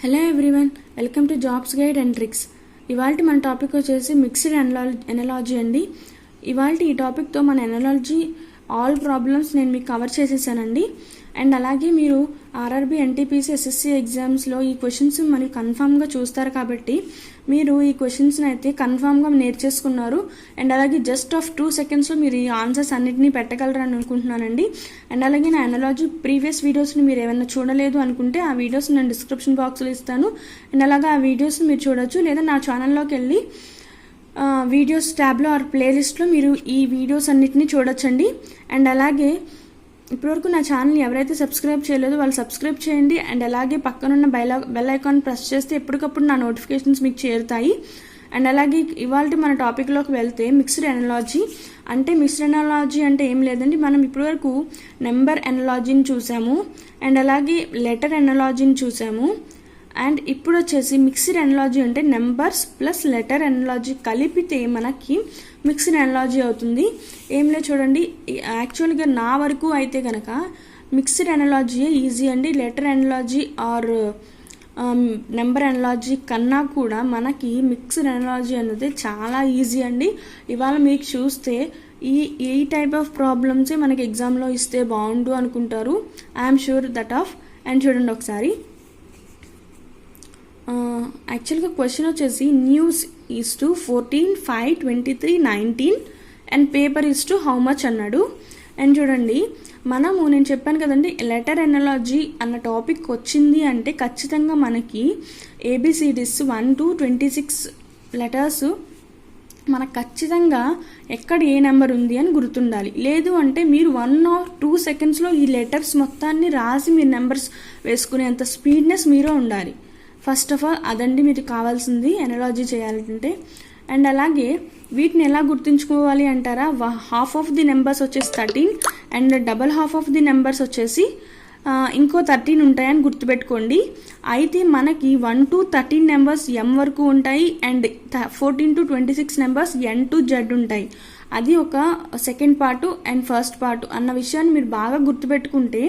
Hello everyone, welcome to jobs guide and tricks. ఇవాళ మన topic వచ్చేసి మిక్స్డ్ ఎనాలజీ అండి. ఇవాళ ఈ టాపిక్తో మన ఎనాలజీ ఆల్ ప్రాబ్లమ్స్ నేను మీకు కవర్ చేసేసానండి. అండ్ అలాగే మీరు ఆర్ఆర్బీ ఎన్టీపీసీ ఎస్ఎస్సీ ఎగ్జామ్స్లో ఈ క్వశ్చన్స్ మనకి కన్ఫామ్గా చూస్తారు కాబట్టి మీరు ఈ క్వశ్చన్స్ని అయితే కన్ఫామ్గా నేర్చేసుకున్నారు. అండ్ అలాగే జస్ట్ ఆఫ్ 2 secondsలో మీరు ఈ ఆన్సర్స్ అన్నిటినీ పెట్టగలరని అనుకుంటున్నానండి. అండ్ అలాగే నా ఎనాలజీ ప్రీవియస్ వీడియోస్ని మీరు ఏమైనా చూడలేదు అనుకుంటే ఆ వీడియోస్ నేను డిస్క్రిప్షన్ బాక్స్లో ఇస్తాను. అండ్ అలాగే ఆ వీడియోస్ని మీరు చూడొచ్చు, లేదా నా ఛానల్లోకి వెళ్ళి వీడియోస్ ట్యాబ్లో ఆర్ ప్లేలిస్ట్లో మీరు ఈ వీడియోస్ అన్నిటినీ చూడొచ్చండి. అండ్ అలాగే ఇప్పటివరకు నా ఛానల్ని ఎవరైతే సబ్స్క్రైబ్ చేయలేదో వాళ్ళు సబ్స్క్రైబ్ చేయండి. అండ్ అలాగే పక్కనున్న బెల్ ఐకాన్ ప్రెస్ చేస్తే ఎప్పటికప్పుడు నా నోటిఫికేషన్స్ మీకు చేరుతాయి. అండ్ అలాగే ఇవాళ మన టాపిక్లోకి వెళ్తే మిక్స్డ్ ఎనాలజీ అంటే ఏం లేదండి, మనం ఇప్పటివరకు నెంబర్ ఎనాలజీని చూసాము, అండ్ అలాగే లెటర్ ఎనాలజీని చూసాము. అండ్ ఇప్పుడు వచ్చేసి మిక్స్డ్ ఎనాలజీ అంటే నెంబర్స్ ప్లస్ లెటర్ ఎనాలజీ కలిపితే మనకి మిక్స్డ్ ఎనాలజీ అవుతుంది. ఏం లేదు చూడండి, యాక్చువల్గా నా వరకు అయితే కనుక మిక్స్డ్ ఎనాలజీ ఈజీ అండి. Letter analogy or number analogy కన్నా కూడా మనకి మిక్స్డ్ ఎనాలజీ అనేది చాలా ఈజీ అండి. ఇవాళ మీకు చూస్తే ఈ టైప్ ఆఫ్ ప్రాబ్లమ్సే మనకి ఎగ్జామ్లో ఇస్తే బాగుండు అనుకుంటారు. I'm sure that of. And చూడండి ఒకసారి, యాక్చువల్గా క్వశ్చన్ వచ్చేసి news is to 14, 5, 23, 19 and paper is to how much అన్నాడు. అండ్ చూడండి, నేను చెప్పాను కదండి, లెటర్ ఎనాలజీ అన్న టాపిక్ వచ్చింది అంటే ఖచ్చితంగా మనకి ఏబిసిడీస్ 1 to 26 లెటర్స్ మనకు ఖచ్చితంగా ఎక్కడ ఏ నెంబర్ ఉంది అని గుర్తుండాలి. లేదు అంటే మీరు 1 or 2 secondsలో ఈ లెటర్స్ మొత్తాన్ని రాసి మీరు నెంబర్స్ వేసుకునేంత స్పీడ్నెస్ మీరే ఉండాలి. ఫస్ట్ ఆఫ్ ఆల్ అదండి మీకు కావాల్సింది ఎనాలజీ చేయాలంటే. అండ్ అలాగే వీటిని ఎలా గుర్తుంచుకోవాలి అంటారా, హాఫ్ ఆఫ్ ది నెంబర్స్ వచ్చేసి 13 and double half of the numbers వచ్చేసి ఇంకో 13 ఉంటాయని గుర్తుపెట్టుకోండి. అయితే మనకి 1 to 13 నెంబర్స్ ఎం వరకు ఉంటాయి and 14 to 26 numbers N to Z ఉంటాయి. అది ఒక second part and first part అన్న విషయాన్ని మీరు బాగా గుర్తుపెట్టుకుంటే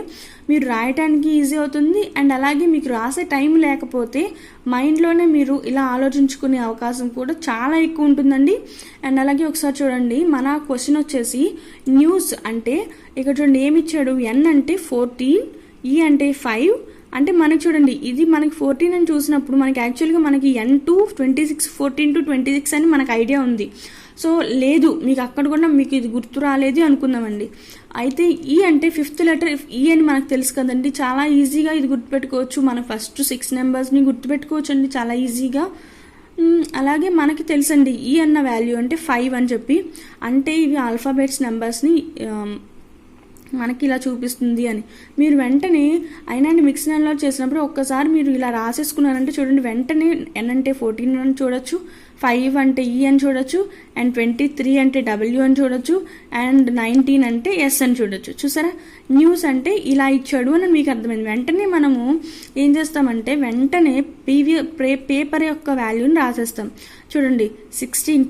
మీరు రాయటానికి ఈజీ అవుతుంది. అండ్ అలాగే మీకు రాసే టైం లేకపోతే మైండ్లోనే మీరు ఇలా ఆలోచించుకునే అవకాశం కూడా చాలా ఎక్కువ ఉంటుందండి. అండ్ అలాగే ఒకసారి చూడండి, మన క్వశ్చన్ వచ్చేసి న్యూస్ అంటే ఇక్కడ చూడండి ఏమి ఇచ్చాడు, ఎన్ అంటే 14, ఈ అంటే 5 అంటే మనకి చూడండి ఇది మనకి 14 అని చూసినప్పుడు మనకి యాక్చువల్గా మనకి ఎన్ టు 26, 14 to 26 అని మనకు ఐడియా ఉంది. సో లేదు మీకు అక్కడ కూడా మీకు ఇది గుర్తు రాలేదు అనుకుందామండి. అయితే ఈ అంటే 5th లెటర్ ఈ అని మనకు తెలుసు కదండి, చాలా ఈజీగా ఇది గుర్తుపెట్టుకోవచ్చు. మన ఫస్ట్ 6 నెంబర్స్ని గుర్తుపెట్టుకోవచ్చు అండి చాలా ఈజీగా. అలాగే మనకి తెలుసండి ఈ అన్న వాల్యూ అంటే 5 అని చెప్పి, అంటే ఇవి ఆల్ఫాబెట్స్ నెంబర్స్ని మనకి ఇలా చూపిస్తుంది అని. మీరు వెంటనే అయినా మిక్స్డ్ ఎనాలజీ చేసినప్పుడు ఒక్కసారి మీరు ఇలా రాసేసుకున్నారంటే చూడండి, వెంటనే ఎన్ అంటే 14 అని చూడొచ్చు, 5 అంటే ఈ అని చూడొచ్చు, అండ్ 23 అంటే డబ్ల్యూ అని చూడొచ్చు, అండ్ 19 అంటే ఎస్ అని చూడొచ్చు. చూసారా, న్యూస్ అంటే ఇలా ఇచ్చాడు అని మీకు అర్థమైంది. వెంటనే మనము ఏం చేస్తామంటే వెంటనే పేపర్ యొక్క వాల్యూని రాసేస్తాం. చూడండి 16,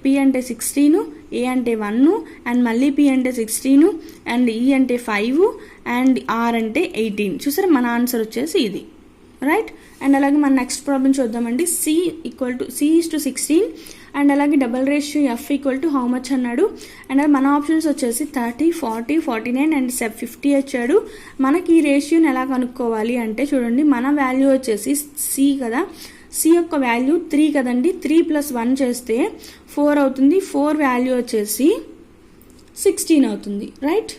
పి అంటే 16, ఏ అంటే 1 అండ్ మళ్ళీ పి అంటే 16 అండ్ ఈ అంటే 5 అండ్ ఆర్ అంటే 18. చూసారా, మన ఆన్సర్ వచ్చేసి ఇది, రైట్. అండ్ అలాగే మన నెక్స్ట్ ప్రాబ్లం చూద్దామండి. సి ఈజ్ టు 16 అండ్ అలాగే double ratio F equal to how much అన్నాడు. అండ్ మన ఆప్షన్స్ వచ్చేసి 30, 40, 49 అండ్ 50 వచ్చాడు. మనకి ఈ రేషియోని ఎలా కనుక్కోవాలి అంటే చూడండి, మన వాల్యూ వచ్చేసి సి కదా, సి యొక్క వాల్యూ 3 కదండి, 3 + 1 చేస్తే 4 అవుతుంది. 4 వాల్యూ వచ్చేసి 16 అవుతుంది, రైట్.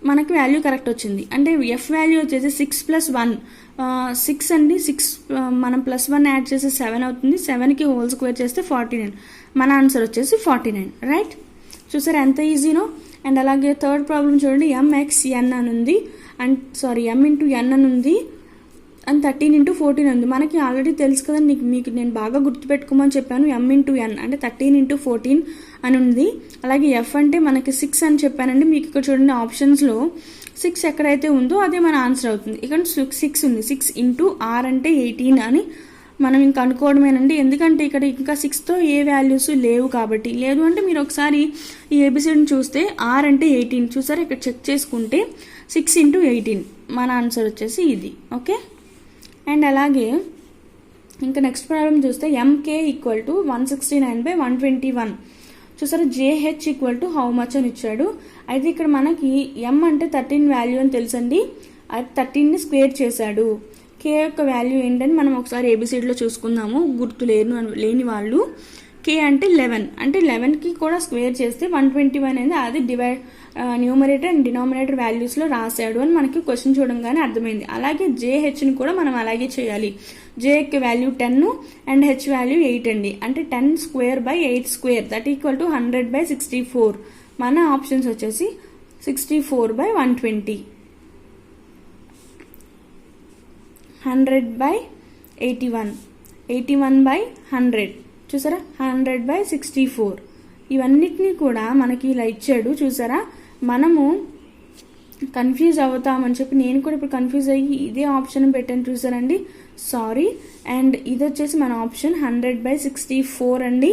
మనకి వాల్యూ కరెక్ట్ వచ్చింది. అంటే ఎఫ్ వాల్యూ వచ్చేసి 6 + 1 6 అండి, 6 మనం +1 యాడ్ చేస్తే 7 అవుతుంది. 7కి హోల్ స్క్వేర్ చేస్తే 49. మన ఆన్సర్ వచ్చేసి 49, రైట్. చూసారా ఎంత ఈజీనో. అండ్ అలాగే థర్డ్ ప్రాబ్లం చూడండి, MXN అని ఉంది అండ్ M × N అని ఉంది అండ్ 13 × 14 ఉంది. మనకి ఆల్రెడీ తెలుసు కదా, మీకు నేను బాగా గుర్తుపెట్టుకోమని చెప్పాను. M × N అంటే 13 × 14 అని ఉంది. అలాగే ఎఫ్ అంటే మనకి 6 అని చెప్పానండి. మీకు ఇక్కడ చూడండి ఆప్షన్స్లో 6 ఎక్కడైతే ఉందో అదే మన ఆన్సర్ అవుతుంది. ఇక్కడ 6 ఉంది. 6 × R అంటే 18 అని మనం ఇంకా అనుకోవడమేనండి. ఎందుకంటే ఇక్కడ ఇంకా 6తో ఏ వాల్యూస్ లేవు కాబట్టి. లేదు అంటే మీరు ఒకసారి ఈ ఏబిసిడిని చూస్తే R అంటే 18 చూసారా, ఇక్కడ చెక్ చేసుకుంటే 6 × 18 మన ఆన్సర్ వచ్చేసి ఇది. ఓకే, అండ్ అలాగే ఇంకా నెక్స్ట్ ప్రాబ్లం చూస్తే ఎంకే ఈక్వల్ టు 169/121 చూసారా. JH equal to how much అని ఇచ్చాడు. అయితే ఇక్కడ మనకి ఎం అంటే 13 వాల్యూ అని తెలుసండి, అది 13ని స్క్వేర్ చేశాడు. కే యొక్క వాల్యూ ఏంటని మనం ఒకసారి ఏబిసిడిలో చూసుకుందాము, గుర్తు లేని వాళ్ళు. కే అంటే 11, అంటే 11కి కూడా స్క్వేర్ చేస్తే 121 అనేది అది న్యూమరేటర్ అండ్ డినామినేటర్ వాల్యూస్లో రాశాడు అని మనకి క్వశ్చన్ చూడంగానే అర్థమైంది. అలాగే జేహెచ్ని కూడా మనం అలాగే చేయాలి. జే యొక్క వాల్యూ 10 అండ్ హెచ్ వాల్యూ 8 అండి, అంటే 10 square by 8 square that equal to 100/64. మన ఆప్షన్స్ వచ్చేసి 64/120, 100/81, 81/100 చూసారా, 100/64. ఇవన్నిటినీ కూడా మనకి ఇలా ఇచ్చాడు చూసారా. మనము కన్ఫ్యూజ్ అవుతామని చెప్పి నేను కూడా ఇప్పుడు కన్ఫ్యూజ్ అయ్యి ఇదే ఆప్షన్ పెట్టాను చూసారండి, సారీ. అండ్ ఇది వచ్చేసి మన ఆప్షన్ 100/64 అండి.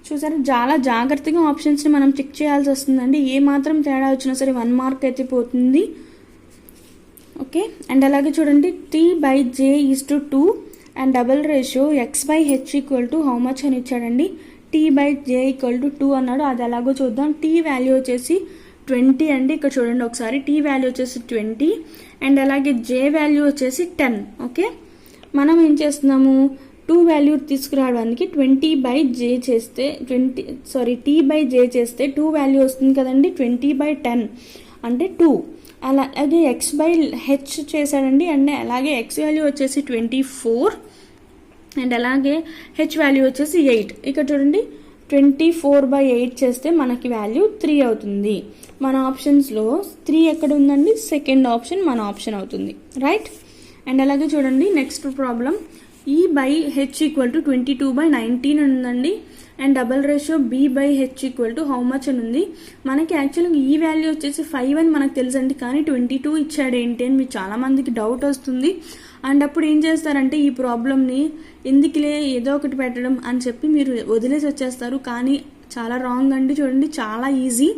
చూసారా, చాలా జాగ్రత్తగా ఆప్షన్స్ని మనం చెక్ చేయాల్సి వస్తుందండి. ఏ మాత్రం తేడా వచ్చినా సరే 1 మార్క్ అయితే పోతుంది. ఓకే, అండ్ అలాగే చూడండి T/J/2 and double ratio x/h equal to how much అని ఇచ్చాడండి. T/J ఈక్వల్ టు 2 అన్నాడు, అది ఎలాగో చూద్దాం. టీ వాల్యూ వచ్చేసి 20 అండి, ఇక్కడ చూడండి ఒకసారి. టీ వాల్యూ వచ్చేసి 20 అండ్ అలాగే జే వాల్యూ వచ్చేసి 10. ఓకే, మనం ఏం చేస్తున్నాము, 2 వాల్యూ తీసుకురావడానికి 20/J చేస్తే T/J చేస్తే 2 వాల్యూ వస్తుంది కదండి, 20/10 అంటే 2. అలాగే x/h చేశాడండి, అంటే అలాగే x వాల్యూ వచ్చేసి 24 అండ్ అలాగే హెచ్ వాల్యూ వచ్చేసి 8. ఇక్కడ చూడండి 24/8 చేస్తే మనకి వాల్యూ 3 అవుతుంది. మన ఆప్షన్స్లో 3 ఎక్కడ ఉందండి, సెకండ్ ఆప్షన్ మన ఆప్షన్ అవుతుంది, రైట్. అండ్ అలాగే చూడండి next problem E/H equal to 22/19 ఉందండి. And double ratio B/H equal to how much అని ఉంది. మనకి యాక్చువల్గా ఈ వాల్యూ వచ్చేసి 5 అని మనకు తెలుసండి, కానీ 22 ఇచ్చాడు ఏంటి అని మీకు చాలా మందికి డౌట్ వస్తుంది. అండ్ అప్పుడు ఏం చేస్తారంటే ఈ ప్రాబ్లమ్ని ఎందుకులే ఏదో ఒకటి పెట్టడం అని చెప్పి మీరు వదిలేసి వచ్చేస్తారు, కానీ చాలా రాంగ్ అండి. చూడండి చాలా ఈజీ.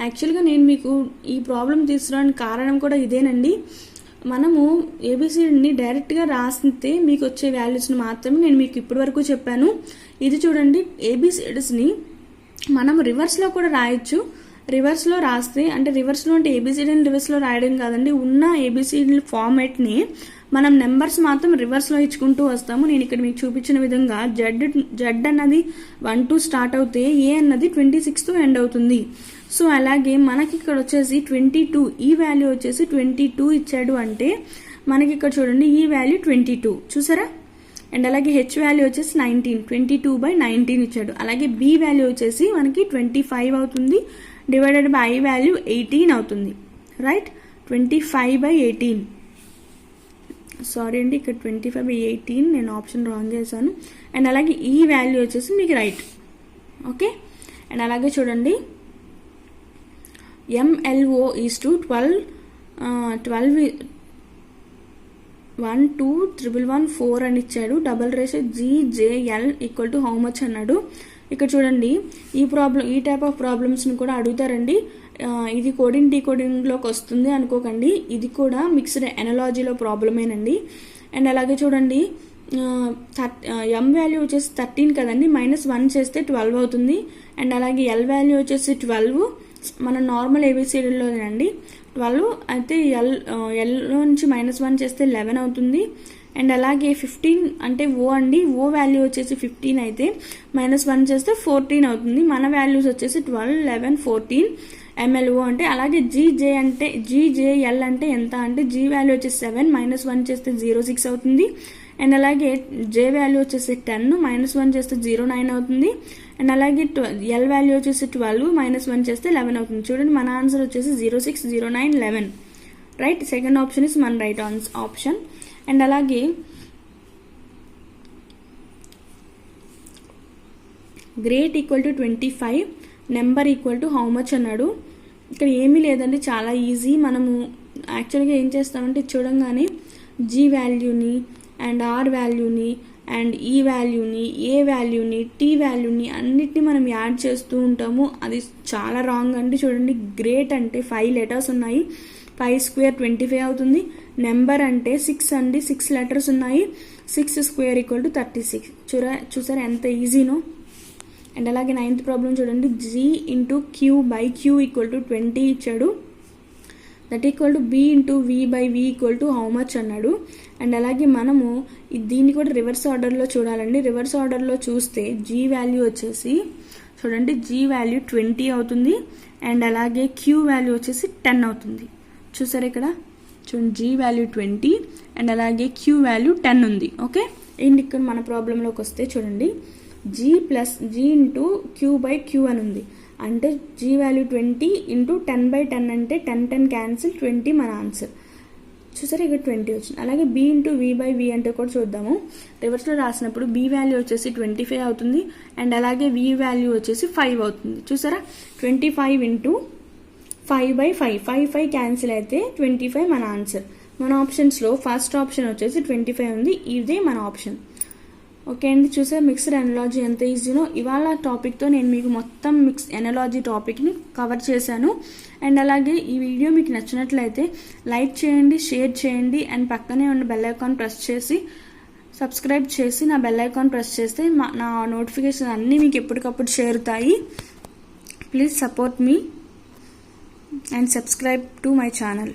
యాక్చువల్గా నేను మీకు ఈ ప్రాబ్లం తీసుకురావడానికి కారణం కూడా ఇదేనండి. మనము ఏబిసిడిని డైరెక్ట్గా రాస్తే మీకు వచ్చే వాల్యూస్ని మాత్రమే నేను మీకు ఇప్పటి వరకు చెప్పాను. ఇది చూడండి, ఏబిసిడ్స్ని మనం రివర్స్లో కూడా రాయొచ్చు. రివర్స్లో రాస్తే అంటే రివర్స్లో అంటే ఏబిసిడిని రివర్స్లో రాయడం కాదండి, ఉన్న ఏబిసిడి ఫార్మాట్ని మనం నెంబర్స్ మాత్రం రివర్స్లో ఇచ్చుకుంటూ వస్తాము. నేను ఇక్కడ మీకు చూపించిన విధంగా జెడ్ అన్నది 1 to స్టార్ట్ అవుతే ఏ అన్నది 26తో ఎండ్ అవుతుంది. సో అలాగే మనకి ఇక్కడ వచ్చేసి 22, ఈ వాల్యూ వచ్చేసి 22 ఇచ్చాడు అంటే మనకి ఇక్కడ చూడండి ఈ వాల్యూ 22 చూసారా. అండ్ అలాగే హెచ్ వాల్యూ వచ్చేసి 19, 22/19 ఇచ్చాడు. అలాగే బి వాల్యూ వచ్చేసి మనకి 25 అవుతుంది, డివైడెడ్ బై ఐ వాల్యూ 18 అవుతుంది, రైట్. 25/18, సారీ అండి, ఇక్కడ 25/18 నేను ఆప్షన్ రాంగ్ చేశాను. అండ్ అలాగే ఈ వాల్యూ వచ్చేసి మీకు రైట్. ఓకే, అండ్ అలాగే చూడండి MLO ఈజ్ టు 12 1 2 111 అని ఇచ్చాడు. Double ratio GJL equal to how much అన్నాడు. ఇక్కడ చూడండి ఈ టైప్ ఆఫ్ ప్రాబ్లమ్స్ని కూడా అడుగుతారండి. ఇది కోడింగ్ డీకోడింగ్లోకి వస్తుంది అనుకోకండి, ఇది కూడా మిక్స్డ్ ఎనాలజీలో ప్రాబ్లమేనండి. అండ్ అలాగే చూడండి ఎం వాల్యూ వచ్చేసి 13 కదండి, -1 చేస్తే 12 అవుతుంది. అండ్ అలాగే ఎల్ వాల్యూ వచ్చేసి 12, మన నార్మల్ ఏబిసిడీలోనండి 12. అయితే ఎల్లో నుంచి -1 చేస్తే 11 అవుతుంది. అండ్ అలాగే 15 అంటే ఓ అండి, ఓ వాల్యూ వచ్చేసి 15 అయితే -1 చేస్తే 14 అవుతుంది. మన వాల్యూస్ వచ్చేసి 12, 11, 14 MLO అంటే. అలాగే GJL అంటే ఎంత అంటే జీ వాల్యూ వచ్చేసి 7, -1 చేస్తే 06 అవుతుంది. అండ్ అలాగే జే వాల్యూ వచ్చేసి 10, -1 చేస్తే 09 అవుతుంది. అండ్ అలాగే ఎల్ వాల్యూ వచ్చేసి 12, -1 చేస్తే 11 అవుతుంది. చూడండి మన ఆన్సర్ వచ్చేసి 06, 09, 11, రైట్. సెకండ్ ఆప్షన్ ఇస్ మన రైట్ ఆప్షన్. అండ్ అలాగే great equal to 25, number equal to how much అన్నాడు. ఇక్కడ ఏమీ లేదండి, చాలా ఈజీ. మనము యాక్చువల్గా ఏం చేస్తామంటే చూడంగానే జీ వాల్యూని అండ్ ఆర్ వాల్యూని అండ్ ఈ వాల్యూని, ఏ వాల్యూని, టీ వాల్యూని అన్నిటిని మనం యాడ్ చేస్తూ ఉంటాము. అది చాలా రాంగ్ అండి. చూడండి గ్రేట్ అంటే 5 లెటర్స్ ఉన్నాయి, 5 స్క్వేర్ 25 అవుతుంది. నెంబర్ అంటే 6 అండి, 6 లెటర్స్ ఉన్నాయి. 6 స్క్వేర్ ఈక్వల్ టు 36. చూసారా ఎంత ఈజీనో. అండ్ అలాగే 9th ప్రాబ్లం చూడండి. G into Q by Q equal to 20 ఇచ్చాడు. That equal to B into V by V equal to how much అన్నాడు. అండ్ అలాగే మనము దీన్ని కూడా రివర్స్ ఆర్డర్లో చూడాలండి. రివర్స్ ఆర్డర్లో చూస్తే G వాల్యూ వచ్చేసి చూడండి, G వాల్యూ 20 అవుతుంది. అండ్ అలాగే Q వాల్యూ వచ్చేసి 10 అవుతుంది. చూసారు ఇక్కడ చూడండి, G వాల్యూ 20 అండ్ అలాగే Q వాల్యూ 10 ఉంది. ఓకే, ఏంటి ఇక్కడ మన ప్రాబ్లంలోకి వస్తే చూడండి, G into Q by Q అని ఉంది. అంటే G వాల్యూ 20 ఇంటూ 10/10 అంటే 10 క్యాన్సిల్, 20 మన ఆన్సర్. చూసారు ఇక్కడ 20 వచ్చింది. అలాగే B into V by V అంటే కూడా చూద్దాము. రివర్స్లో రాసినప్పుడు B వాల్యూ వచ్చేసి 25 అవుతుంది. అండ్ అలాగే V వాల్యూ వచ్చేసి 5 అవుతుంది. చూసారా, 25 ఇంటూ 5/5, 5 క్యాన్సిల్ అయితే 25 మన ఆన్సర్. మన ఆప్షన్స్లో ఫస్ట్ ఆప్షన్ వచ్చేసి 25 ఉంది. ఇదే మన ఆప్షన్. ఓకే అండి, చూసారు మిక్స్డ్ ఎనాలజీ ఎంత ఈజీనో. ఇవాళ టాపిక్తో నేను మీకు మొత్తం మిక్స్డ్ ఎనాలజీ టాపిక్ని కవర్ చేశాను. అండ్ అలాగే ఈ వీడియో మీకు నచ్చినట్లయితే లైక్ చేయండి, షేర్ చేయండి. అండ్ పక్కనే ఉన్న బెల్ ఐకాన్ ప్రెస్ చేసి సబ్స్క్రైబ్ చేసి నా బెల్ ఐకాన్ ప్రెస్ చేస్తే నా నోటిఫికేషన్ అన్నీ మీకు ఎప్పటికప్పుడు చేరుతాయి. Please support me and subscribe to my channel.